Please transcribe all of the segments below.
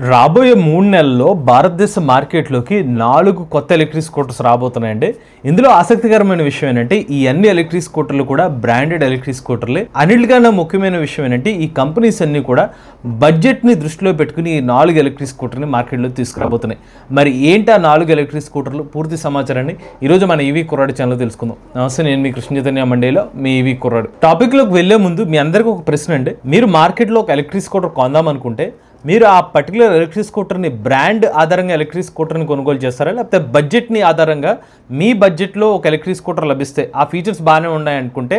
రాబోయే 3 నెలల్లో భారతదేశ మార్కెట్లోకి 4 కొత్త ఎలక్ట్రిక్ స్కూటర్స్ రాబోతున్నాయండి. ఇందులో ఆసక్తికరమైన విషయం ఏంటంటే ఈ అన్ని ఎలక్ట్రిక్ స్కూటర్లు కూడా బ్రాండెడ్ ఎలక్ట్రిక్ స్కూటర్లే. అన్నిటికన్నా ముఖ్యమైన విషయం ఏంటంటే ఈ కంపెనీస్ అన్ని కూడా బడ్జెట్ని దృష్టిలో పెట్టుకుని ఈ 4 ఎలక్ట్రిక్ స్కూటర్ని మార్కెట్లో తీసుకురాబోతున్నాయి. మరి ఏంటి ఆ 4 ఎలక్ట్రిక్ స్కూటర్లు? పూర్తి సమాచారాన్ని ఈరోజు మన ఈవీ కుర్రాడు ఛానల్లో తెలుసుకుందాం. నమస్తే, నేను మీ కృష్ణ చైతన్య మండేలో మీ ఈవీ కుర్రాడు. టాపిక్లోకి వెళ్లే ముందు మీ అందరికీ ఒక ప్రశ్న అండి. మీరు మార్కెట్లో ఒక ఎలక్ట్రిక్ స్కూటర్ కొందాం అనుకుంటే మీరు ఆ పర్టికులర్ ఎలక్ట్రిక్ స్కూటర్ని బ్రాండ్ ఆధారంగా ఎలక్ట్రిక్ స్కూటర్ని కొనుగోలు చేస్తారా, లేకపోతే బడ్జెట్ని ఆధారంగా మీ బడ్జెట్లో ఒక ఎలక్ట్రిక్ స్కూటర్ లభిస్తే ఆ ఫీచర్స్ బాగానే ఉన్నాయి అనుకుంటే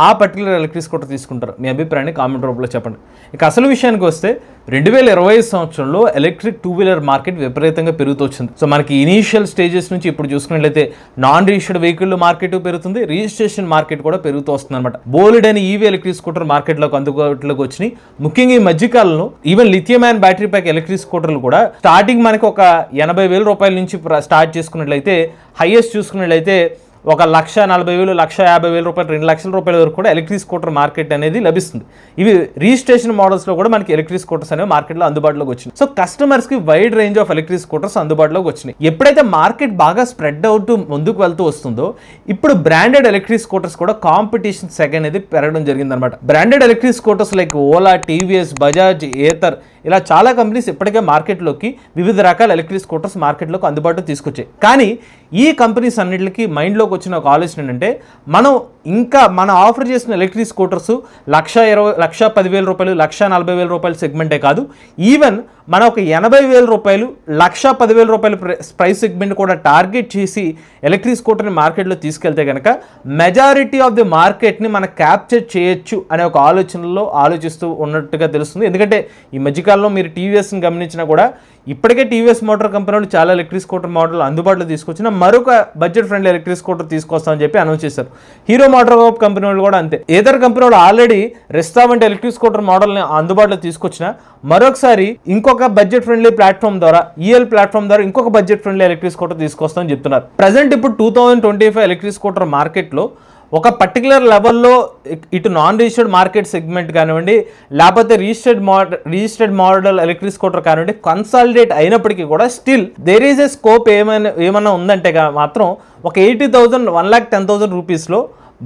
ఆ పర్టికులర్ ఎలక్ట్రిక్ స్కూటర్ తీసుకుంటారు? మీ అభిప్రాయాన్ని కామెంట్ రూపంలో చెప్పండి. ఇక అసలు విషయానికి వస్తే 2020 సంవత్సరంలో ఎలక్ట్రిక్ 2 వీలర్ మార్కెట్ విపరీతంగా పెరుగుతూ వచ్చింది. సో మనకి ఇనీషియల్ స్టేజెస్ నుంచి ఇప్పుడు చూసుకున్నట్లయితే నాన్ రిజిస్టర్డ్ వెహికల్ మార్కెట్ పెరుగుతుంది, రిజిస్ట్రేషన్ మార్కెట్ కూడా పెరుగుతూ వస్తుంది అనమాట. బోల్డ్ అని ఈవీ ఎలక్ట్రిక్ స్కూటర్ మార్కెట్లోకి అందుబాటులోకి వచ్చినాయి. ముఖ్యంగా ఈ మధ్యకాలంలో even lithium and battery pack electric స్కూటర్లు కూడా స్టార్టింగ్ మనకి ఒక 80,000 రూపాయల నుంచి స్టార్ట్ చేసుకున్నట్లయితే హైయెస్ట్ చూసుకున్నట్లయితే ఒక 1,40,000, 1,50,000 రూపాయలు, 2 లక్షల రూపాయల వరకు కూడా ఎలక్ట్రిక్ స్కూటర్ మార్కెట్ అనేది లభిస్తుంది. ఇవి రిజిస్ట్రేషన్ మోడల్స్లో కూడా మనకి ఎలక్ట్రిక్ స్కూటర్స్ అనేవి మార్కెట్లో అందుబాటులోకి వచ్చినాయి. సో కస్టమర్స్కి wide range of electric scooters అందుబాటులోకి వచ్చినాయి. ఎప్పుడైతే మార్కెట్ బాగా స్ప్రెడ్ అవుతూ ముందుకు వెళ్తూ వస్తుందో ఇప్పుడు బ్రాండెడ్ ఎలక్ట్రిక్ స్కూటర్స్ కూడా కాంపిటీషన్ సెగ్ అనేది పెరగడం జరిగిందనమాట. Branded electric scooters like Ola, TVS, Bajaj, Ather ఇలా చాలా కంపెనీస్ ఇప్పటికే మార్కెట్లోకి వివిధ రకాల ఎలక్ట్రిక్ స్కూటర్స్ మార్కెట్లోకి అందుబాటులో తీసుకొచ్చాయి. కానీ ఈ కంపెనీస్ అన్నింటికి మైండ్లోకి వచ్చిన ఒక ఆలోచన ఏంటంటే మనం ఆఫర్ చేసిన ఎలక్ట్రిక్ స్కూటర్స్ 1,20,000, 1,10,000 రూపాయలు, 1,40,000 రూపాయల సెగ్మెంటే కాదు, ఈవెన్ మన ఒక 80,000 రూపాయలు, 1,10,000 రూపాయల ప్రైస్ సెగ్మెంట్ కూడా టార్గెట్ చేసి ఎలక్ట్రిక్ స్కూటర్ని మార్కెట్లో తీసుకెళ్తే కనుక మెజారిటీ ఆఫ్ ది మార్కెట్ని మనం క్యాప్చర్ చేయొచ్చు అనే ఒక ఆలోచనలో ఆలోచిస్తూ ఉన్నట్టుగా తెలుస్తుంది. ఎందుకంటే ఈ మధ్యకాలంలో మీరు టీవీఎస్ని గమనించినా కూడా ఇప్పటికే టీవీఎస్ మోటార్ కంపెనీ వాళ్ళు చాలా ఎలక్ట్రిక్ స్కూటర్ మోడల్ అందుబాటులో తీసుకొచ్చిన మరొక బడ్జెట్ ఫ్రెండ్లీ ఎలక్ట్రిక్ స్కూటర్ తీసుకొస్తామని చెప్పి అనౌన్స్ చేశారు. హీరో మోటార్ కంపెనీ వాళ్ళు కూడా అంతే. ఏదర్ కంపెనీ వాళ్ళు ఆల్రెడీ రెస్తా వంటి ఎలక్ట్రిక్ స్కూటర్ మోడల్ని అందుబాటులో తీసుకొచ్చిన మరొకసారి ఇంకొక బడ్జెట్ ఫ్రెండ్లీ ప్లాట్ఫామ్ ద్వారా ఈఎల్ ప్లాట్ఫామ్ ద్వారా ఇంకొక బడ్జెట్ ఫ్రెండ్లీ ఎలక్ట్రిక్ స్కూటర్ తీసుకొస్తామని చెప్తున్నారు. ప్రజెంట్ ఇప్పుడు 2025 ఎలక్ట్రిక్ స్కూటర్ మార్కెట్లో ఒక పర్టికులర్ లెవెల్లో ఇటు నాన్ రిజిస్టర్డ్ మార్కెట్ సెగ్మెంట్ కానివ్వండి, లేకపోతే రిజిస్టర్డ్ మోడల్ ఎలక్ట్రిక్ స్కూటర్ కానివ్వండి, కన్సాలిడేట్ అయినప్పటికీ కూడా still there is a scope ఏమైనా ఉందంటే మాత్రం ఒక 80,000, 1,10,000 రూపీస్లో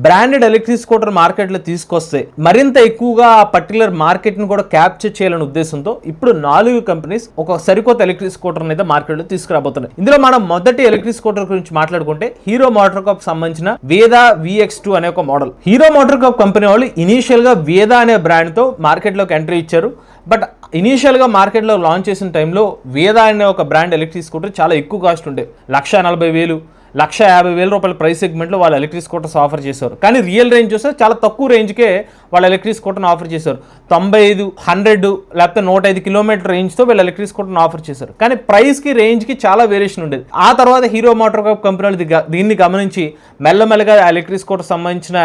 బ్రాండెడ్ ఎలక్ట్రిక్ స్కూటర్ మార్కెట్లో తీసుకొస్తే మరింత ఎక్కువగా ఆ పర్టికులర్ మార్కెట్ని కూడా క్యాప్చర్ చేయాలనే ఉద్దేశంతో ఇప్పుడు 4 కంపెనీస్ ఒక సరికొత్త ఎలక్ట్రిక్ స్కూటర్ని అయితే మార్కెట్లో తీసుకురాబోతున్నాయి. ఇందులో మనం మొదటి ఎలక్ట్రిక్ స్కూటర్ గురించి మాట్లాడుకుంటే హీరో మోటార్ కార్ప్ సంబంధించిన వేదా VX2 అనే ఒక model. Hero MotoCorp company వాళ్ళు ఇనీషియల్గా వేదా అనే బ్రాండ్తో మార్కెట్లోకి ఎంట్రీ ఇచ్చారు. బట్ ఇనీషియల్గా మార్కెట్లో లాంచ్ చేసిన టైంలో వేదా అనే ఒక బ్రాండ్ ఎలక్ట్రిక్ స్కూటర్ చాలా ఎక్కువ కాస్ట్ ఉండే, 1,40,000, 1,50,000 రూపాయల ప్రైస్ సెగ్మెంట్లో వాళ్ళు ఎలక్ట్రిక్ స్కూటర్స్ ఆఫర్ చేశారు. కానీ రియల్ రేంజ్ చూస్తే చాలా తక్కువ రేంజ్కే వాళ్ళు ఎలక్ట్రిక్ స్కూటర్ని ఆఫర్ చేశారు. 95, 100 లేకపోతే 105 కిలోమీటర్ రేంజ్తో వీళ్ళు ఎలక్ట్రిక్ స్కూటర్ని ఆఫర్ చేశారు. కానీ ప్రైస్కి రేంజ్కి చాలా వేరియేషన్ ఉండేది. ఆ తర్వాత హీరో మోటార్ కార్ప్ కంపెనీ దీన్ని గమనించి మెల్లమెల్లగా ఎలక్ట్రిక్ స్కూటర్ సంబంధించిన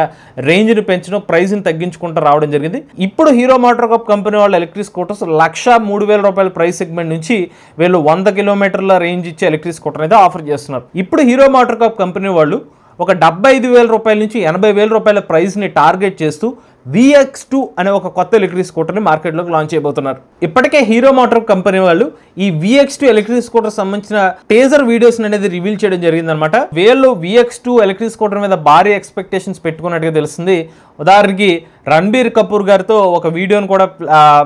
రేంజ్ని పెంచడం, ప్రైస్ని తగ్గించుకుంటూ రావడం జరిగింది. ఇప్పుడు హీరో మోటార్ కార్ప్ కంపెనీ వాళ్ళు ఎలక్ట్రిక్ స్కూటర్స్ 1,03,000 రూపాయల ప్రైస్ సెగ్మెంట్ నుంచి వీళ్ళు 100 కిలోమీటర్ల రేంజ్ ఇచ్చే ఎలక్ట్రిక్ స్కూటర్ అయితే ఆఫర్ చేస్తున్నారు. ఇప్పుడు హీరో మోటార్ కార్ప్ కంపెనీ వాళ్ళు ఒక 75,000 రూపాయల నుంచి 80,000 రూపాయల ప్రైస్ని టార్గెట్ చేస్తూ VX2 అనే ఒక కొత్త ఎలక్ట్రిక్ స్కూటర్ని మార్కెట్లోకి లాంచ్ చేయబోతున్నారు. ఇప్పటికే హీరో మోటార్ కంపెనీ వాళ్ళు ఈ VX2 ఎలక్ట్రిక్ స్కూటర్ సంబంధించిన టేజర్ వీడియోస్ అనేది రివీల్ చేయడం జరిగిందనమాట. వీళ్ళు VX2 ఎలక్ట్రిక్ స్కూటర్ మీద భారీ ఎక్స్పెక్టేషన్స్ పెట్టుకున్నట్టుగా తెలుస్తుంది. ఉదాహరణకి రణబీర్ కపూర్ గారితో ఒక వీడియోని కూడా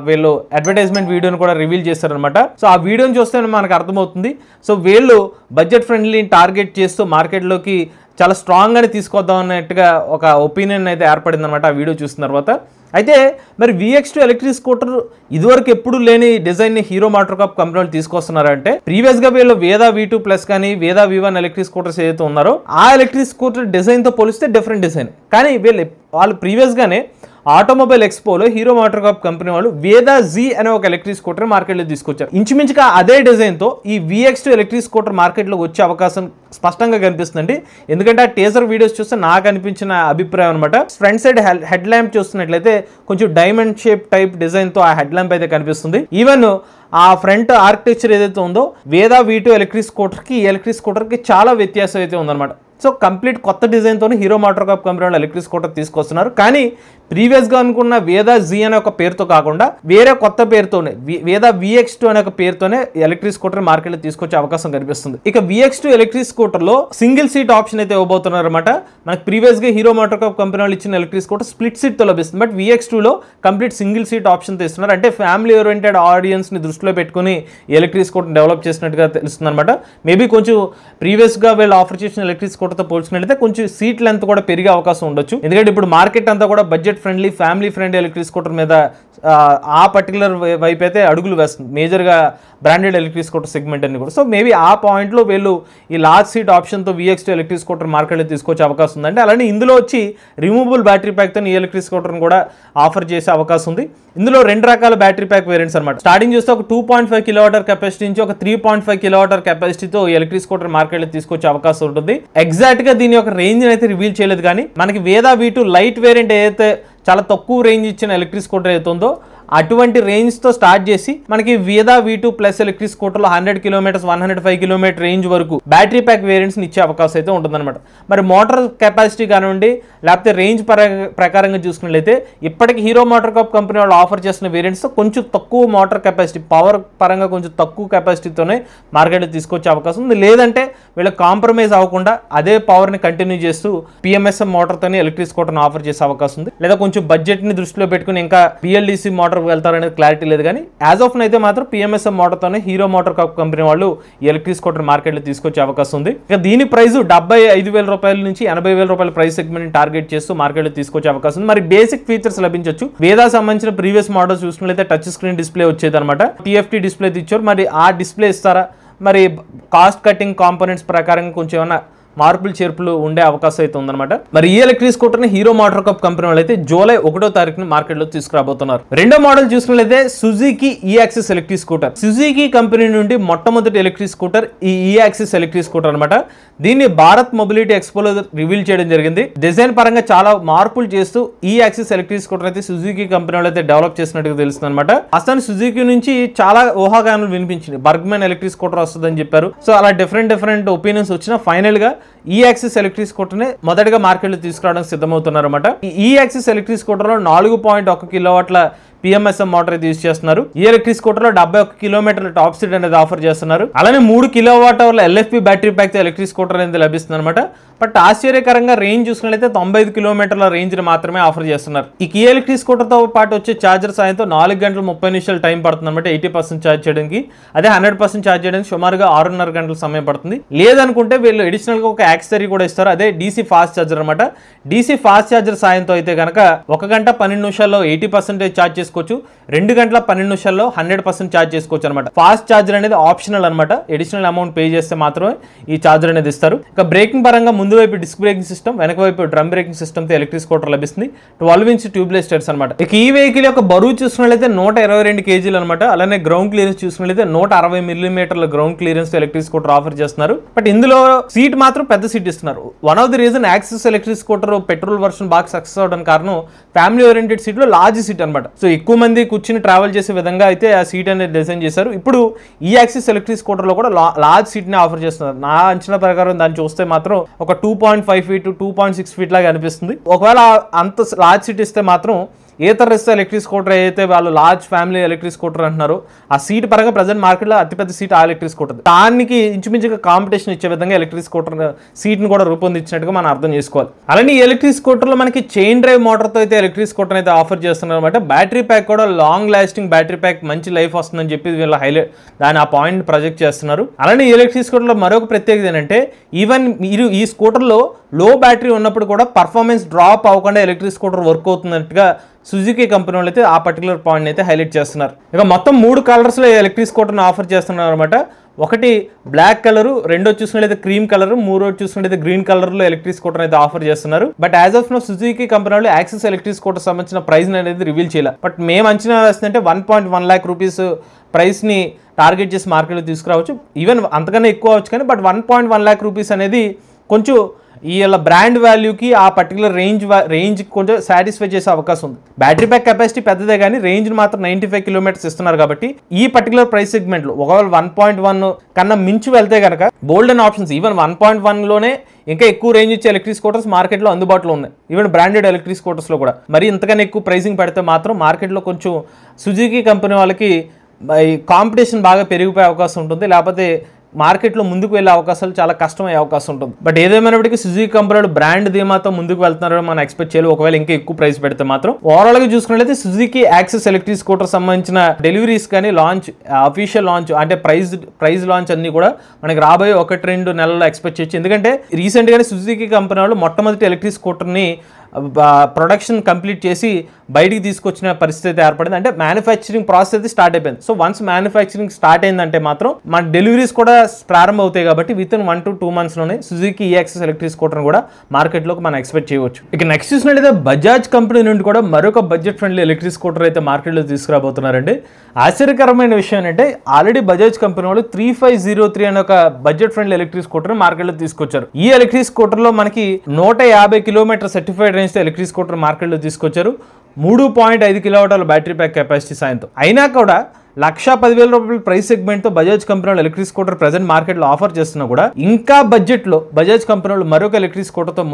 వీళ్ళు అడ్వర్టైజ్మెంట్ వీడియోని కూడా రివీల్ చేస్తారనమాట. సో ఆ వీడియోని చూస్తే మనకు అర్థమవుతుంది. సో వీళ్ళు బడ్జెట్ ఫ్రెండ్లీని టార్గెట్ చేస్తూ మార్కెట్లోకి చాలా స్ట్రాంగ్గానే తీసుకొద్దాం అన్నట్టుగా ఒక ఒపీనియన్ అయితే ఏర్పడింది అనమాట ఆ వీడియో చూసిన తర్వాత. అయితే మరి VX2 ఎలక్ట్రిక్ స్కూటర్ ఇదివరకు ఎప్పుడు లేని డిజైన్ని హీరో మోటార్ కార్ప్ కంపెనీ వాళ్ళు తీసుకొస్తున్నారంటే ప్రీవియస్గా వీళ్ళు వేదా V2+ కానీ వేదా V1 ఎలక్ట్రిక్ స్కూటర్స్ ఏదైతే ఉన్నారో ఆ ఎలక్ట్రిక్ స్కూటర్ డిజైన్తో పోలిస్తే డిఫరెంట్ డిజైన్. కానీ వాళ్ళు ప్రీవియస్గానే ఆటోమొబైల్ ఎక్స్పోలో హీరో మోటార్ కార్ప్ కంపెనీ వాళ్ళు వేదా Z అనే ఒక ఎలక్ట్రిక్ స్కూటర్ మార్కెట్లో తీసుకొచ్చారు. ఇంచుమించుగా అదే డిజైన్తో ఈ VX2 ఎలక్ట్రిక్ స్కూటర్ మార్కెట్లోకి వచ్చే అవకాశం స్పష్టంగా కనిపిస్తుందండి. ఎందుకంటే ఆ టేజర్ వీడియోస్ చూస్తే నాకు అనిపించిన అభిప్రాయం అనమాట. ఫ్రంట్ సైడ్ హెడ్ ల్యాంప్ చూస్తున్నట్లయితే కొంచెం డైమండ్ షేప్ టైప్ డిజైన్తో ఆ హెడ్ ల్యాంప్ అయితే కనిపిస్తుంది. ఈవెన్ ఆ ఫ్రంట్ ఆర్కిటెక్చర్ ఏదైతే ఉందో వేదా V2 ఎలక్ట్రిక్ స్కూటర్కి ఈ ఎలక్ట్రిక్ స్కూటర్కి చాలా వ్యత్యాసం అయితే ఉందన్నమాట. సో కంప్లీట్ కొత్త డిజైన్తో హీరో మోటార్ కార్ప్ కంపెనీ వాళ్ళు ఎలక్ట్రిక్ స్కూటర్ తీసుకొస్తున్నారు. కానీ ప్రీవియస్ గా అనుకున్న వేదా జీ అనే ఒక పేరుతో కాకుండా వేరే కొత్త పేరుతోనే వేదా VX2 అనే ఒక పేరుతోనే ఎలక్ట్రిక్ స్కూటర్ మార్కెట్ లో తీసుకొచ్చే అవకాశం కనిపిస్తుంది. ఇక VX2 ఎలక్ట్రిక్ స్కూటర్ లో సింగిల్ సీట్ ఆప్షన్ అయితే ఇవ్వబోతున్నారు అనమాట. మనకి ప్రీవియస్ గా హీరో మోటార్ కప్ కంపెనీ వాళ్ళు ఇచ్చిన ఎలక్ట్రిక్ స్కూటర్ స్ప్లిట్ సీట్ తో లభిస్తుంది. బట్ VX2 లో కంప్లీట్ సింగిల్ సీట్ ఆప్షన్ ఇస్తున్నారు. అంటే ఫ్యామిలీ ఓరియంటెడ్ ఆడియన్స్ ని దృష్టిలో పెట్టుకుని ఎలక్ట్రిక్ స్కూటర్ డెవలప్ చేసినట్టుగా తెలుస్తుంది అనమాట. మేబీ కొంచెం ప్రీవియస్ గా వీళ్ళు ఆఫర్ చేసిన ఎలక్ట్రిక్ స్కూటర్ తో పోల్చుకున్నట్లయితే కొంచెం సీట్ లెంత్ కూడా పెరిగే అవకాశం ఉండొచ్చు. ఎందుకంటే ఇప్పుడు మార్కెట్ అంతా కూడా budget friendly, family friendly electric scooter మీద ఆ పర్టికులర్ వైపు అయితే అడుగులు వేస్తుంది మేజర్గా బ్రాండెడ్ ఎలక్ట్రిక్ స్కూటర్ సెగ్మెంట్ అన్ని కూడా. సో మేబీ ఆ పాయింట్లో వీళ్ళు ఈ లార్జ్ సీట్ ఆప్షన్తో VX2 ఎలక్ట్రిక్ స్కూటర్ మార్కెట్లో తీసుకొచ్చే అవకాశం ఉందంటే, అలానే ఇందులో వచ్చి రిమూవబుల్ బ్యాటరీ ప్యాక్తో ఈ ఎలక్ట్రిక్ స్కూటర్ని కూడా ఆఫర్ చేసే అవకాశం ఉంది. ఇందులో 2 రకాల బ్యాటరీ ప్యాక్ వేరియంట్స్ అనమాట. స్టార్టింగ్ చూస్తే ఒక 2.5 kWh కెపాసిటీ నుంచి ఒక 3.5 kWh కెపాసిటీతో ఎలక్ట్రిక్ స్కూటర్ మార్కెట్లో తీసుకొచ్చే అవకాశం ఉంటుంది. ఎగ్జాక్ట్ గా దీని యొక్క రేంజ్ అయితే రివీల్ చేయలేదు, కానీ మనకి వేదా V2 లైట్ వేరియంట్ ఏదైతే చాలా తక్కువ రేంజ్ ఇచ్చిన ఎలక్ట్రిక్ స్కూటర్ అయితే ఉందో అటువంటి రేంజ్తో స్టార్ట్ చేసి మనకి వేదా V2 ప్లస్ ఎలక్ట్రిక్ స్కూటర్లో 100 కిలోమీటర్స్ 105 కిలోమీటర్ రేంజ్ వరకు బ్యాటరీ ప్యాక్ వేరియంట్స్ని ఇచ్చే అవకాశం అయితే ఉంటుందన్నమాట. మరి మోటార్ కెపాసిటీ కానివ్వండి లేకపోతే రేంజ్ ప్రకారంగా చూసుకున్నట్లయితే ఇప్పటికి హీరో మోటార్ కప్ కంపెనీ వాళ్ళు ఆఫర్ చేసిన వేరియంట్స్తో కొంచెం తక్కువ మోటార్ కెపాసిటీ, పవర్ పరంగా కొంచెం తక్కువ కెపాసిటీతోనే మార్కెట్లో తీసుకొచ్చే అవకాశం ఉంది. లేదంటే వీళ్ళకి కాంప్రమైజ్ అవ్వకుండా అదే పవర్ని కంటిన్యూ చేస్తూ PMSM మోటార్తోనే ఎలక్ట్రిక్ స్కూటర్ని ఆఫర్ చేసే అవకాశం ఉంది. లేదా కొంచెం బడ్జెట్ని దృష్టిలో పెట్టుకుని ఇంకా PLDC మోటార్ వెళ్తారనేది క్లారిటీ లేదు, కానీ యాజ్ ఆఫ్ అయితే మాత్రం PMSM మోటార్తోనే హీరో మోటార్ కప్ కంపెనీ వాళ్ళు ఎలక్ట్రిక్ స్కూటర్ మార్కెట్లో తీసుకొచ్చే అవకాశం ఉంది. ఇక దీని ప్రైస్ 75,000 రూపాయల నుంచి 80,000 రూపాయల ప్రైస్ సెగ్మెంట్ టార్గెట్ చేస్తూ మార్కెట్లో తీసుకొచ్చే అవకాశం ఉంది. మరి బేసిక్ ఫీచర్స్ లభించవచ్చు. వేదా సంబంధించిన ప్రీవియస్ మోడల్స్ చూసుకున్నట్లయితే టచ్ స్క్రీన్ డిస్ప్లే వచ్చేది అనమాట. TFT డిస్ప్లే ఇచ్చారు. మరి ఆ డిస్ప్లే ఇస్తారా, మరి కాస్ట్ కటింగ్ కాంపోనెంట్స్ ప్రకారం కొంచెం ఏమన్నా మార్పులు చేర్పులు ఉండే అవకాశం అయితే ఉందన్నమాట. మరి ఈ ఎలక్ట్రిక్ స్కూటర్ ని హీరో మోటార్ కప్ కంపెనీ వాళ్ళు అయితే జూలై 1వ తారీఖున మార్కెట్ లో తీసుకురాబోతున్నారు. రెండో మోడల్ చూసుకున్నట్లయితే Suzuki E-Axis electric scooter. Suzuki company నుండి మొట్టమొదటి ఎలక్ట్రిక్ స్కూటర్ ఈ E-Axis ఎలక్ట్రిక్ స్కూటర్ అనమాట. దీన్ని భారత్ మొబిలిటీ ఎక్స్పోలో రివీల్ చేయడం జరిగింది. డిజైన్ పరంగా చాలా మార్పులు చేస్తూ E-Axis ఎలక్ట్రిక్ స్కూటర్ అయితే సుజుకి కంపెనీ వాళ్ళు అయితే డెవలప్ చేసినట్టుగా తెలుస్తుంది అనమాట. అసలు సుజుకి నుంచి చాలా ఊహాగానాలు వినిపించింది, బర్గ్మన్ ఎలక్ట్రిక్ స్కూటర్ వస్తుందని చెప్పారు. సో అలా డిఫరెంట్ ఒపీనియన్స్ వచ్చినా ఫైనల్ గా E-Axis ఎలక్ట్రిక్ స్కూటర్ ని మొదటగా మార్కెట్ లో తీసుకురావడానికి సిద్ధమవుతున్నారు అనమాట. ఈ E-Axis ఎలక్ట్రిక్ స్కూటర్ లో 4.1 కిలోవాట్ల PMSM మోటార్ అయితే యూజ్ చేస్తున్నారు. ఈ ఎలక్ట్రిక్ స్కూటర్ లో 71 కిలోమీటర్ల టాప్ స్పీడ్ అనేది ఆఫర్ చేస్తున్నారు. అలానే 3 kWh LFP బ్యాటరీ ప్యాక్ తో ఎలక్ట్రిక్ స్కూటర్ అనేది లభిస్తుంది అనమాట. బట్ ఆశ్చర్యకరంగా రేంజ్ చూసుకున్నట్లయితే 95 కిలోమీటర్ల రేంజ్ ని మాత్రమే ఆఫర్ చేస్తున్నారు. ఈ ఎలక్ట్రిక్ స్కూటర్ తో పాటు వచ్చే ఛార్జర్ సాయంతో 4 గంటల 30 నిమిషాలు టైం పడుతుంది అనమాట 80% ఛార్జ్ చేయడానికి. అదే 100% ఛార్జ్ చేయడానికి సుమారుగా 6.5 గంటల సమయం పడుతుంది. లేదనుకుంటే వీళ్ళు అడిషనల్ గా ఒక యాక్సెసరీ కూడా ఇస్తారు, అదే DC ఫాస్ట్ ఛార్జర్ అనమాట. DC ఫాస్ట్ ఛార్జర్ సాయంతో అయితే కనుక 1 గంట 12 నిమిషాల్లో 80% ఛార్జ్ చేసుకోవచ్చు, 2 గంటల 12 నిమిషాల్లో 100% ఛార్జ్ చేసుకోవచ్చు అనమాట. ఫాస్ట్ ఛార్జర్ అనేది ఆప్షనల్ అనమాట. అడిషనల్ అమౌంట్ పే చేస్తే మాత్రమే ఈ ఛార్జర్ అనేది ఇస్తారు. ఇక బ్రేకింగ్ పరంగా ముందు వైపు డిస్క్ బ్రేకింగ్ సిస్టమ్, వెనక వైపు డ్రమ్ బ్రేకింగ్ సిస్టమ్ తో ఎలక్ట్రిక్ స్కూటర్ లభిస్తుంది. 12 ఇంచ్ ట్యూబ్లెస్ టైర్స్ అనమాట. ఇక ఈ వెహికల్ యొక్క బరువు చూసుకున్నట్లయితే 122 kg అనమాట. అలానే గ్రౌండ్ క్లియరెన్స్ చూసుకున్నట్లయితే 160 మిల్లీమీటర్ల ground clearance electric scooter offer చేస్తున్నారు. బట్ ఇందులో సీట్ మాత్రం పెద్ద సీట్ ఇస్తున్నారు. One of the reason Axis electric scooter petrol version బాగా సక్సెస్ అవడానికి కారణం ఫ్యామిలీ ఓరియంటెడ్ సీట్ లో లార్జ్ సీట్ అనమాట. సో ఎక్కువ మంది కూర్చుని ట్రావెల్ చేసే విధంగా అయితే ఆ సీట్ అనేది డిజైన్ చేశారు. ఇప్పుడు E-Axis ఎలక్ట్రిక్ స్కూటర్ లో కూడా లార్జ్ సీట్ ని ఆఫర్ చేస్తున్నారు. నా అంచనా ప్రకారం దాన్ని చూస్తే మాత్రం ఒక 2.5 ఫీట్ 2.6 ఫీట్ లాగా అనిపిస్తుంది. ఒకవేళ అంత లార్జ్ సీట్ ఇస్తే మాత్రం ఏతరస్తా ఎలక్ట్రిక్ స్కూటర్ అయితే వాళ్ళు లార్జ్ ఫ్యామిలీ ఎలక్ట్రిక్ స్కూటర్ అంటున్నారు. ఆ సీట్ పరంగా ప్రజెంట్ మార్కెట్లో అతిపెద్ద సీట్ ఆ ఎలక్ట్రిక్ స్కూటర్. దానికి ఇంచుమించుగా కాంపిటీషన్ ఇచ్చే విధంగా ఎలక్ట్రిక్ స్కూటర్ సీట్ ని కూడా రూపొందించినట్టుగా మనం అర్థం చేసుకోవాలి. అలానే ఈ ఎలక్ట్రిక్ స్కూటర్ లో మనకి చైన్ డ్రైవ్ మోటార్ తో అయితే ఎలక్ట్రిక్ స్కూటర్ అయితే ఆఫర్ చేస్తున్నారు అనమాట. బ్యాటరీ ప్యాక్ కూడా లాంగ్ లాస్టింగ్ బ్యాటరీ ప్యాక్, మంచి లైఫ్ వస్తుందని చెప్పి వీళ్ళు హైలైట్ దాని ఆ పాయింట్ ప్రొజెక్ట్ చేస్తున్నారు. అలానే ఈ ఎలక్ట్రిక్ స్కూటర్ లో మరొక ప్రత్యేకత ఏంటంటే ఈవెన్ మీరు ఈ స్కూటర్ లో లో బ్యాటరీ ఉన్నప్పుడు కూడా పర్ఫార్మెన్స్ డ్రాప్ అవ్వకుండా ఎలక్ట్రిక్ స్కూటర్ వర్క్ అవుతున్నట్టుగా సుజుకి కంపెనీ వాళ్ళు అయితే ఆ పర్టికులర్ పాయింట్ అయితే హైలైట్ చేస్తున్నారు. ఇక మొత్తం 3 కలర్స్ లో ఎలక్ట్రిక్ స్కూటర్ని ఆఫర్ చేస్తున్నారు అనమాట. ఒకటి బ్లాక్ కలర్, రెండో చూసుకున్నట్లయితే క్రీమ్ కలర్, మూడో చూసుకున్నట్లయితే గ్రీన్ కలర్ లో ఎలక్ట్రిక్ స్కూటర్ అయితే ఆఫర్ చేస్తున్నారు. But as of now Suzuki company వాళ్ళు Axis ఎలక్ట్రిక్ స్కూటర్ సంబంధించిన ప్రైస్ అనేది రివీల్ చేయాలి. బట్ మేము అంచనా వేస్తుంటే 1.1 lakh రూపీస్ ప్రైస్ ని టార్గెట్ చేసి మార్కెట్లో తీసుకురావచ్చు. ఈవెన్ అంతకన్నా ఎక్కువ అవచ్చు, కానీ బట్ 1.1 lakh రూపీస్ అనేది కొంచెం ఈ బ్రాండ్ వాల్యూకి ఆ పర్టికులర్ రేంజ్ కొంచెం సాటిస్ఫై చేసే అవకాశం ఉంది. బ్యాటరీ ప్యాక్ కెపాసిటీ పెద్దదే కానీ రేంజ్ మాత్రం 95 కిలోమీటర్స్ ఇస్తున్నారు కాబట్టి ఈ పర్టికులర్ ప్రైస్ సెగ్మెంట్లో ఒకవేళ 1.1 కన్నా మించి వెళ్తే కనుక బోల్డ్ అండ్ ఆప్షన్స్ ఈవెన్ 1.1లోనే ఇంకా ఎక్కువ రేంజ్ ఇచ్చే ఎలక్ట్రిక్ స్కూటర్స్ మార్కెట్లో అందుబాటులో ఉన్నాయి. ఈవెన్ బ్రాండెడ్ ఎలక్ట్రిక్ స్కూటర్స్లో కూడా మరి ఇంతకన్నా ఎక్కువ ప్రైసింగ్ పెడితే మాత్రం మార్కెట్లో కొంచెం సుజుకి కంపెనీ వాళ్ళకి కాంపిటీషన్ బాగా పెరిగిపోయే అవకాశం ఉంటుంది, లేకపోతే మార్కెట్లో ముందుకు వెళ్ళే అవకాశాలు చాలా కష్టమయ్యే అవకాశం ఉంటుంది. బట్ ఏదేమైనప్పటికీ సుజుకి కంపెనీలు బ్రాండ్ ధీమాతో ముందుకు వెళ్తున్నారో మనం ఎక్స్పెక్ట్ చేయాలి. ఒకవేళ ఇంకా ఎక్కువ ప్రైస్ పెడితే మాత్రం ఓవరాల్ గా చూసుకున్నట్లయితే సుజుకి యాక్సెస్ ఎలక్ట్రిక్ స్కూటర్ సంబంధించిన డెలివరీస్ కానీ లాంచ్ అఫీషియల్ లాంచ్ అంటే ప్రైజ్ లాంచ్ అన్ని కూడా మనకి రాబోయే 1-2 నెలల్లో ఎక్స్పెక్ట్ చేయొచ్చు. ఎందుకంటే రీసెంట్ గానే సుజుకి కంపెనీ వాళ్ళు మొట్టమొదటి ఎలక్ట్రిక్ స్కూటర్ని ప్రొడక్షన్ కంప్లీట్ చేసి బయటికి తీసుకొచ్చిన పరిస్థితి ఏర్పడింది. అంటే మ్యానుఫ్యాక్చరింగ్ ప్రాసెస్ అయితే స్టార్ట్ అయిపోయింది. సో వన్స్ మ్యానుఫ్యాక్చరింగ్ స్టార్ట్ అయిందంటే మాత్రం మన డెలివరీస్ కూడా ప్రారంభం అవుతాయి కాబట్టి వితిన్ 1 to 2 months లోనే సుజుకి ఈఎక్సెస్ ఎలక్ట్రిక్ స్కూటర్ కూడా మార్కెట్లోకి మనం ఎక్స్పెక్ట్ చేయవచ్చు. ఇక నెక్స్ట్ చూసినట్లయితే బజాజ్ కంపెనీ నుండి కూడా మరొక బడ్జెట్ ఫ్రెండ్లీ ఎలక్ట్రిక్ స్కూటర్ అయితే మార్కెట్లో తీసుకురాబోతున్నారండి. ఆశ్చర్యకరమైన విషయం ఏంటంటే ఆల్రెడీ బజాజ్ కంపెనీ వాళ్ళు 3503 అనే ఒక బడ్జెట్ ఫ్రెండ్లీ ఎలక్ట్రిక్ స్కూటర్ మార్కెట్లో తీసుకొచ్చారు. ఈ ఎలక్ట్రిక్ స్కూటర్ లో మనకి 150 కిలోమీటర్ సర్టిఫైడ్ రేంజ్ తో ఎలక్ట్రిక్ స్కూటర్ మార్కెట్లో తీసుకొచ్చారు. 3.5 కిలోవాట్ల బ్యాటరీ ప్యాక్ కెపాసిటీ సాయంతో. అయినా కూడా 1,10,000 రూపాయల ప్రైస్ సెగ్మెంట్ తో బజాజ్ కంపెనీ వాళ్ళు ఎలక్ట్రిక్ స్కూటర్ ప్రెజెంట్ మార్కెట్ లో ఆఫర్ చేస్తున్నా కూడా ఇంకా బడ్జెట్ లో బజాజ్ కంపెనీ వాళ్ళు మరొక ఎలక్ట్రిక్ స్కూటర్ తో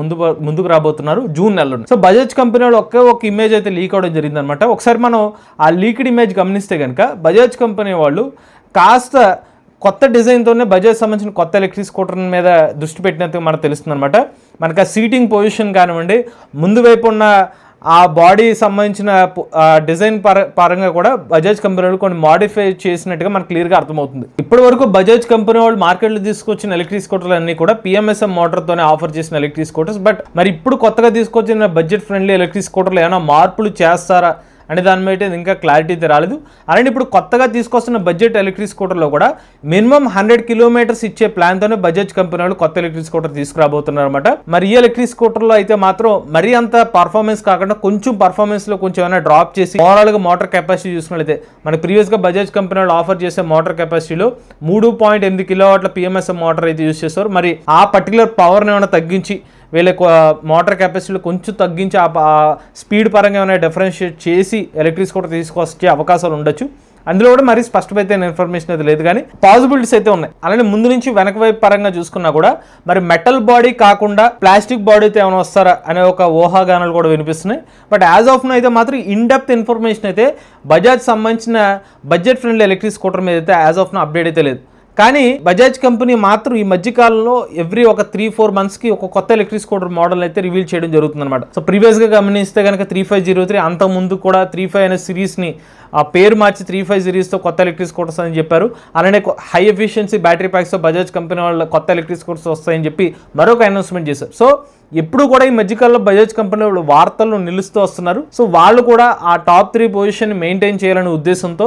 ముందుకు రాబోతున్నారు జూన్ నెలలో. సో బజాజ్ కంపెనీ వాళ్ళు ఒక ఇమేజ్ అయితే లీక్ అవడం జరిగింది అనమాట. ఒకసారి మనం ఆ లీక్డ్ ఇమేజ్ గమనిస్తే కనుక బజాజ్ కంపెనీ వాళ్ళు కాస్త కొత్త డిజైన్తోనే బజాజ్ సంబంధించిన కొత్త ఎలక్ట్రిక్ స్కూటర్ మీద దృష్టి పెట్టినట్టుగా మనకు తెలుస్తుంది అనమాట. మనకు ఆ సీటింగ్ పొజిషన్ కానివ్వండి, ముందు వైపు ఉన్న ఆ బాడీ సంబంధించిన డిజైన్ పరంగా కూడా బజాజ్ కంపెనీ వాళ్ళు కొన్ని మాడిఫై చేసినట్టుగా మనకు క్లియర్గా అర్థమవుతుంది. ఇప్పటి వరకు బజాజ్ కంపెనీ వాళ్ళు మార్కెట్లో తీసుకొచ్చిన ఎలక్ట్రిక్ స్కూటర్లు అన్ని కూడా పిఎంఎస్ఎం మోటార్తోనే ఆఫర్ చేసిన ఎలక్ట్రిక్ స్కూటర్స్. బట్ మరి ఇప్పుడు కొత్తగా తీసుకొచ్చిన బడ్జెట్ ఫ్రెండ్లీ ఎలక్ట్రిక్ స్కూటర్లు ఏమైనా మార్పులు చేస్తారా అంటే దాని మీద ఇంకా క్లారిటీ అయితే రాలేదు. అలాంటి ఇప్పుడు కొత్తగా తీసుకొస్తున్న బడ్జెట్ ఎలక్ట్రిక్ స్కూటర్లో కూడా మినిమం 100 కిలోమీటర్స్ ఇచ్చే ప్లాన్తోనే బజాజ్ కంపెనీ వాళ్ళు కొత్త ఎలక్ట్రిక్ స్కూటర్ తీసుకురాబోతున్నారు అనమాట. మరి ఈ ఎలక్ట్రిక్ స్కూటర్లో అయితే మాత్రం మరీ అంత పర్ఫార్మెన్స్ కాకుండా కొంచెం పర్ఫార్మెన్స్లో కొంచెం ఏమైనా డ్రాప్ చేసి ఓవరాల్గా మోటార్ కెపాసిటీ చూసుకున్నట్లయితే మనకి ప్రీవియస్గా బజాజ్ కంపెనీ వాళ్ళు ఆఫర్ చేసే మోటార్ కెపాసిటీలో 3.8 కిలోవాట్ల పిఎంఎస్ఎం మోటార్ అయితే యూజ్ చేస్తారు. మరి ఆ పర్టికులర్ పవర్ని ఏమైనా తగ్గించి వీళ్ళ మోటార్ కెపాసిటీలో కొంచెం తగ్గించి ఆ స్పీడ్ పరంగా ఏమైనా డిఫరెన్షియేట్ చేసి ఎలక్ట్రిక్ స్కూటర్ తీసుకొచ్చే అవకాశాలు ఉండొచ్చు. అందులో కూడా మరీ స్పష్టమైన ఇన్ఫర్మేషన్ అయితే లేదు కానీ పాసిబిలిటీస్ అయితే ఉన్నాయి. అలానే ముందు నుంచి వెనక వైపు పరంగా చూసుకున్నా కూడా మరి మెటల్ బాడీ కాకుండా ప్లాస్టిక్ బాడీ అయితే ఏమైనా వస్తారా అనే ఒక ఊహాగానాలు కూడా వినిపిస్తున్నాయి. బట్ యాజ్ ఆఫ్ నో అయితే మాత్రం ఇన్ డెప్త్ ఇన్ఫర్మేషన్ అయితే బజాజ్ సంబంధించిన బడ్జెట్ ఫ్రెండ్లీ ఎలక్ట్రిక్ స్కూటర్ మీద అయితే యాజ్ ఆఫ్ నో అప్డేట్ అయితే లేదు. కానీ బజాజ్ కంపెనీ మాత్రం ఈ మధ్యకాలంలో ఎవ్రీ ఒక 3-4 monthsకి ఒక కొత్త ఎలక్ట్రిక్ స్కూటర్ మోడల్ అయితే రివీల్ చేయడం జరుగుతుంది అనమాట. సో ప్రీవియస్గా గమనిస్తే కనుక 3503 అంత ముందు కూడా 35 అనే సిరీస్ని ఆ పేరు మార్చి 35 సిరీస్తో కొత్త ఎలక్ట్రిక్ స్కూటర్స్ అని చెప్పారు. అలానే హై ఎఫిషియన్సీ బ్యాటరీ ప్యాక్స్తో బజాజ్ కంపెనీ వాళ్ళ కొత్త ఎలక్ట్రిక్ స్కూటర్స్ వస్తాయని చెప్పి మరొక అనౌన్స్మెంట్ చేశారు. సో ఎప్పుడు కూడా ఈ మధ్యకాలంలో బజాజ్ కంపెనీ వాళ్ళు వార్తల్లో నిలుస్తూ వస్తున్నారు. సో వాళ్ళు కూడా ఆ టాప్ 3 పొజిషన్ మెయింటైన్ చేయాలనే ఉద్దేశంతో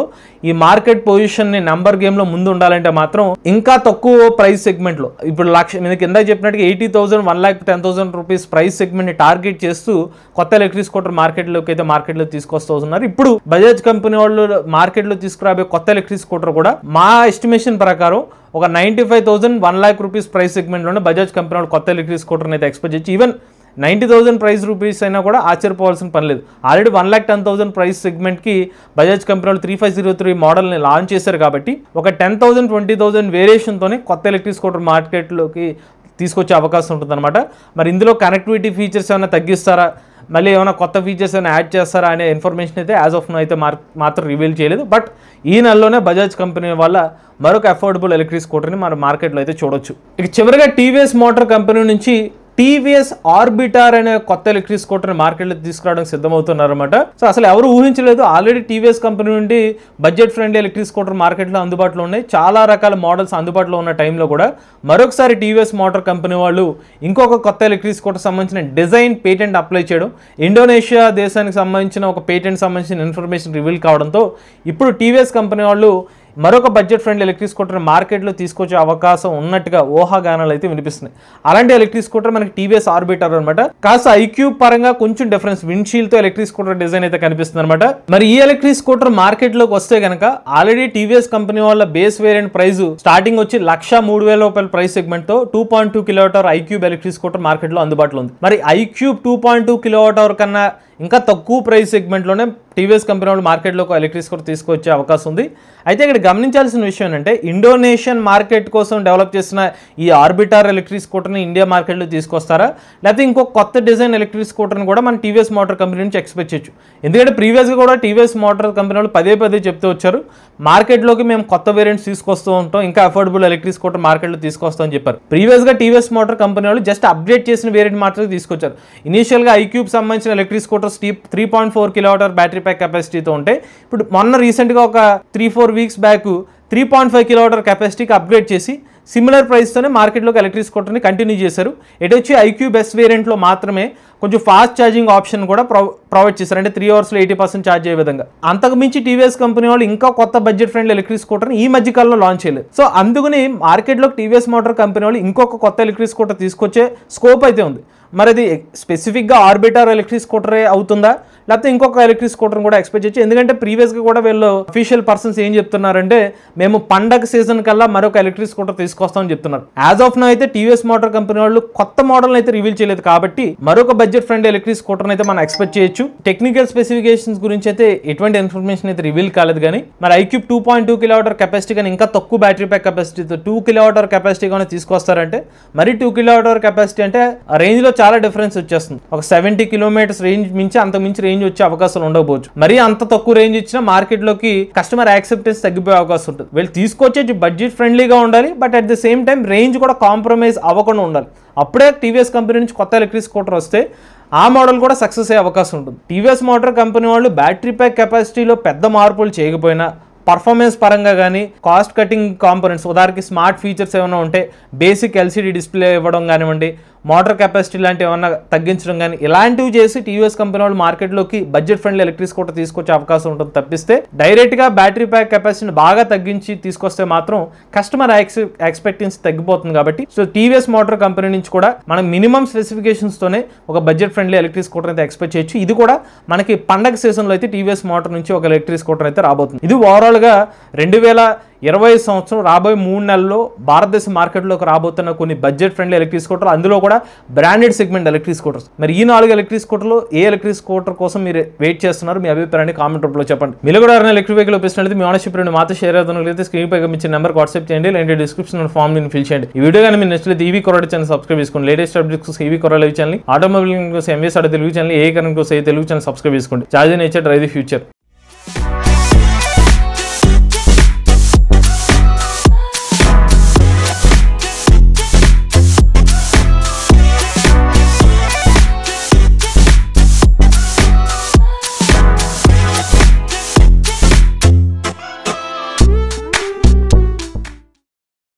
ఈ మార్కెట్ పొజిషన్ని నెంబర్ గేమ్లో ముందు ఉండాలంటే మాత్రం ఇంకా తక్కువ ప్రైస్ సెగ్మెంట్లో ఇప్పుడు మీకు కింద చెప్పినట్టుగా 80,000 1,10,000 రూపీస్ ప్రైస్ సెగ్మెంట్ని టార్గెట్ చేస్తూ కొత్త ఎలక్ట్రిక్ స్కూటర్ మార్కెట్లో తీసుకొస్తున్నారు. ఇప్పుడు బజాజ్ కంపెనీ వాళ్ళు మార్కెట్లో తీసుకురాబోయే కొత్త ఎలక్ట్రిక్ స్కూటర్ కూడా మా ఎస్టిమేషన్ ప్రకారం ఒక 95,000 1 lakh రూపీస్ ప్రైస్ సెగ్మెంట్లోనే బజాజ్ కంపెనీ వాళ్ళు కొత్త ఎలక్ట్రిక్ స్కూటర్ని అయితే ఎక్స్పెక్ట్ చేయొచ్చు. ఈవెన్ 90,000 ప్రైస్ రూపీస్ అయినా కూడా ఆశ్చర్యపోవాల్సిన పని లేదు. ఆల్రెడీ 1,10,000 ప్రైస్ సెగ్మెంట్కి బజాజ్ కంపెనీ వాళ్ళు 3503 మోడల్ని లాంచ్ చేశారు కాబట్టి ఒక 10,000 20,000 వేరియేషన్తోనే కొత్త ఎలక్ట్రిక్ స్కూటర్ మార్కెట్లోకి తీసుకొచ్చే అవకాశం ఉంటుందన్నమాట. మరి ఇందులో కనెక్టివిటీ ఫీచర్స్ ఏమైనా తగ్గిస్తారా, మళ్ళీ ఏమైనా కొత్త ఫీచర్స్ ఏమైనా యాడ్ చేస్తారా అనే ఇన్ఫర్మేషన్ అయితే యాజ్ ఆఫ్ నో అయితే మాత్రం రివీల్ చేయలేదు. బట్ ఈ నెలలోనే బజాజ్ కంపెనీ వల్ల మరొక అఫోర్డబుల్ ఎలక్ట్రిక్ స్కూటర్ని మన మార్కెట్లో అయితే చూడొచ్చు. ఇక చివరిగా టీవీఎస్ మోటార్ కంపెనీ నుంచి టీవీఎస్ ఆర్బిటార్ అనే కొత్త ఎలక్ట్రిక్ స్కూటర్ని మార్కెట్లో తీసుకురావడానికి సిద్ధమవుతున్నారు అనమాట. సో అసలు ఎవరు ఊహించలేదు. ఆల్రెడీ టీవీఎస్ కంపెనీ నుండి బడ్జెట్ ఫ్రెండ్లీ ఎలక్ట్రిక్ స్కూటర్ మార్కెట్లో అందుబాటులో ఉన్నాయి. చాలా రకాల మోడల్స్ అందుబాటులో ఉన్న టైంలో కూడా మరొకసారి టీవీఎస్ మోటార్ కంపెనీ వాళ్ళు ఇంకొక కొత్త ఎలక్ట్రిక్ స్కూటర్ సంబంధించిన డిజైన్ పేటెంట్ అప్లై చేయడం, ఇండోనేషియా దేశానికి సంబంధించిన ఒక పేటెంట్ సంబంధించిన ఇన్ఫర్మేషన్ రివీల్ కావడంతో ఇప్పుడు టీవీఎస్ కంపెనీ వాళ్ళు మరొక బడ్జెట్ ఫ్రెండ్లీ ఎలక్ట్రిక్ స్కూటర్ మార్కెట్లో తీసుకొచ్చే అవకాశం ఉన్నట్టుగా ఊహాగానాలు అయితే వినిపిస్తున్నాయి. అలాంటి ఎలక్ట్రిక్ స్కూటర్ మనకి టీవీఎస్ ఆర్బిటర్ అనమాట. కాస్త ఐక్యూబ్ పరంగా కొంచెం డిఫరెన్స్, విండ్షీల్డ్ తో ఎలక్ట్రిక్ స్కూటర్ డిజైన్ అయితే కనిపిస్తుంది అనమాట. మరి ఈ ఎలక్ట్రిక్ స్కూటర్ మార్కెట్ లోకి వస్తే కనుక ఆల్రెడీ టీవీఎస్ కంపెనీ వాళ్ళ బేస్ వేరియంట్ ప్రైస్ స్టార్టింగ్ వచ్చి 1,03,000 రూపాయల ప్రైస్ సెగ్మెంట్ తో 2.2 kilowatt iQube electric scooter market లో అందుబాటులో ఉంది. మరి ఐక్యూబ్ 2.2 కిలోవాట్ అవర్ కన్నా ఇంకా తక్కువ ప్రైస్ సెగ్మెంట్లోనే టీవీఎస్ కంపెనీ వాళ్ళు మార్కెట్లోకి ఎలక్ట్రిక్ స్కూటర్ తీసుకొచ్చే అవకాశం ఉంది. అయితే ఇక్కడ గమనించాల్సిన విషయం ఏంటంటే ఇండోనేషియన్ మార్కెట్ కోసం డెవలప్ చేసిన ఈ ఆర్బిటర్ ఎలక్ట్రిక్ స్కూటర్ని ఇండియా మార్కెట్లో తీసుకొస్తారా, లేకపోతే ఇంకో కొత్త డిజైన్ ఎలక్ట్రిక్ స్కూటర్ని కూడా మన టీవీఎస్ మోటార్ కంపెనీ నుంచి ఎక్స్పెక్ట్ చేయొచ్చు. ఎందుకంటే ప్రీవియస్గా కూడా టీవీఎస్ మోటార్ కంపెనీ వాళ్ళు పదే చెప్తూ వచ్చారు, మార్కెట్లోకి మేము కొత్త వేరియంట్స్ తీసుకొస్తూ ఉంటాం, ఇంకా అఫోర్డబుల్ ఎలక్ట్రిక్ స్కూటర్ మార్కెట్లో తీసుకొస్తామని చెప్పారు. ప్రీవియస్గా టీవీఎస్ మోటార్ కంపెనీ వాళ్ళు జస్ట్ అప్డేట్ చేసిన వేరియంట్ మాత్రమే తీసుకొచ్చారు. ఇనీషియల్గా ఐక్యూబ్ సంబంధించిన electric scooter 3.4 kilowatt battery pack కెపాసిటీతో ఉంటే ఇప్పుడు మొన్న రీసెంట్గా ఒక 3-4 వీక్స్ బ్యాక్ 3.5 కిలోవాట్ కెపాసిటీకి అప్గ్రేడ్ చేసి సిమిలర్ ప్రైస్తోనే మార్కెట్లోకి ఎలక్ట్రిక్ స్కూటర్ని కంటిన్యూ చేశారు. ఇటు వచ్చి ఐక్యూబ్ బెస్ట్ వేరియంట్లో మాత్రమే కొంచెం ఫాస్ట్ ఛార్జింగ్ ఆప్షన్ కూడా ప్రొవైడ్ చేశారు. అంటే 3 అవర్స్లో 80% ఛార్జ్ అయ్యే విధంగా. అంతకుమించి టీవీఎస్ కంపెనీ వాళ్ళు ఇంకా కొత్త బడ్జెట్ ఫ్రెండ్లీ ఎలక్ట్రిక్ స్కూటర్ని ఈ మధ్య కాలంలో లాంచ్ చేయలేదు. సో అందుకని మార్కెట్లోకి టీవీఎస్ మోటార్ కంపెనీ వాళ్ళు ఇంకొక కొత్త ఎలక్ట్రిక్ స్కూటర్ తీసుకొచ్చే స్కోప్ అయితే ఉంది. మరి అది స్పెసిఫిక్గా ఆర్బిటర్ ఎలక్ట్రిక్ స్కూటరే అవుతుందా, లేకపోతే ఇంకొక ఎలక్ట్రిక్ స్కూటర్ కూడా ఎక్స్పెక్ట్ చేయొచ్చు. ఎందుకంటే ప్రీవియస్గా కూడా వీళ్ళు అఫీషియల్ పర్సన్స్ ఏం చెప్తున్నారంటే మేము పండగ సీజన్ కల్లా మరొక ఎలక్ట్రిక్ స్కూటర్ తీసుకొస్తామని చెప్తున్నారు. యాజ్ ఆఫ్ నో అయితే టీవీఎస్ మోటార్ కంపెనీ వాళ్ళు కొత్త మోడల్ అయితే రివీల్ చేయలేదు కాబట్టి మరొక బడ్జెట్ ఫ్రెండ్లీ ఎలక్ట్రిక్ స్కూటర్ అయితే మనం ఎక్స్పెక్ట్ చేయొచ్చు. టెక్నికల్ స్పెసిఫికేషన్స్ గురించి అయితే ఎటువంటి ఇన్ఫర్మేషన్ అయితే రివీల్ కాలేదు. కానీ మరి ఐక్యూబ్ 2.2 కిలోవాట్ కెపాసిటీ కానీ ఇంకా తక్కువ బ్యాటరీ ప్యాక్ కెపాసిటీతో 2 కిలోవాట్ కెపాసిటీ కానీ తీసుకొస్తారంటే మరి 2 కిలోవాట్ కెపాసిటీ అంటే రేంజ్ లో చాలా డిఫరెన్స్ వచ్చేస్తుంది. ఒక 70 కిలోమీటర్స్ రేంజ్ మించి అంత మించి రేంజ్ వచ్చే అవకాశాలు ఉండకపోవచ్చు. మరి అంత తక్కువ రేంజ్ ఇచ్చినా మార్కెట్ లోకి కస్టమర్ యాక్సెప్టెన్స్ తగ్గిపోయే అవకాశం ఉంటుంది. వీళ్ళు తీసుకొచ్చే బడ్జెట్ ఫ్రెండ్లీగా ఉండాలి, but at the same time range కూడా కాంప్రమైజ్ అవ్వకుండా ఉండాలి. అప్పుడే టీవీఎస్ కంపెనీ నుంచి కొత్త ఎలక్ట్రిక్ స్కూటర్ వస్తే ఆ మోడల్ కూడా సక్సెస్ అయ్యే అవకాశం ఉంటుంది. టీవీఎస్ మోటార్ కంపెనీ వాళ్ళు బ్యాటరీ ప్యాక్ కెపాసిటీలో పెద్ద మార్పులు చేయకపోయినా పర్ఫార్మెన్స్ పరంగా కానీ కాస్ట్ కటింగ్ కాంపోనెంట్స్ ఉదాహరణకి స్మార్ట్ ఫీచర్స్ ఏమైనా ఉంటే బేసిక్ ఎల్సీడీ డిస్ప్లే ఇవ్వడం కానివ్వండి, మోటార్ కెపాసిటీ లాంటివి ఏమన్నా తగ్గించడం కానీ ఇలాంటివి చేసి టీవీఎస్ కంపెనీ వాళ్ళు మార్కెట్లోకి బడ్జెట్ ఫ్రెండ్లీ ఎలక్ట్రిక్ స్కూటర్ తీసుకొచ్చే అవకాశం ఉంటుంది. తప్పిస్తే డైరెక్ట్గా బ్యాటరీ ప్యాక్ కెపాసిటీని బాగా తగ్గించి తీసుకొస్తే మాత్రం కస్టమర్ ఎక్స్పెక్టెన్సీ తగ్గిపోతుంది. కాబట్టి సో టీవీఎస్ మోటార్ కంపెనీ నుంచి కూడా మనం మినిమం స్పెసిఫికేషన్స్తోనే ఒక బడ్జెట్ ఫ్రెండ్లీ ఎలక్ట్రిక్ స్కూటర్ అయితే ఎక్స్పెక్ట్ చేయొచ్చు. ఇది కూడా మనకి పండగ సీజన్లో అయితే టీవీఎస్ మోటార్ నుంచి ఒక ఎలక్ట్రిక్ స్కూటర్ అయితే రాబోతుంది. ఇది ఓవరాల్గా 2020 సంవత్సరం రాబోయే 3 నెలల్లో భారతదేశ మార్కెట్లోకి రాబోతున్న కొన్ని బడ్జెట్ ఫ్రెండ్లీ ఎలక్ట్రిక్ స్కూటర్లు, అందులో కూడా బ్రాండెడ్ సెగ్మెంట్ ఎలక్ట్రిక్ స్కూటర్స్. మరి ఈ 4 ఎలక్ట్రిక్ స్కూటర్లు ఏ ఎలక్ట్రిక్ స్కూటర్ కోసం మీరు వెయిట్ చేస్తున్నారు, మీ అభిప్రాయాన్ని కామెంట్ రూపంలో చెప్పండి. మీరు కూడా ఎవరైనా ఎలక్ట్రిక్ వెహికల్ ఉపయోగిస్తున్నట్లయితే మీ ఓనర్షిప్ రెండు మాతో షేర్ అవుతున్నట్లయితే స్క్రీన్ పై ఇచ్చే నెంబర్ వాట్సాప్ చేయండి, లేదంటే డిస్క్రిప్షన్ ఫామ్ ని ఫిల్ చేయండి. ఈ వీడియో కానీ మీరు నచ్చితే ఈవీ కొరడ ఛానల్ సబ్స్క్రైబ్ చేసుకోండి. Latest updates EV Korada live channel, automobile కోసం MVS Telugu channel, a current కోసం తెలుగు ఛానల్ సబ్స్క్రైబ్ చేసుకోండి. Charge nature drive the future.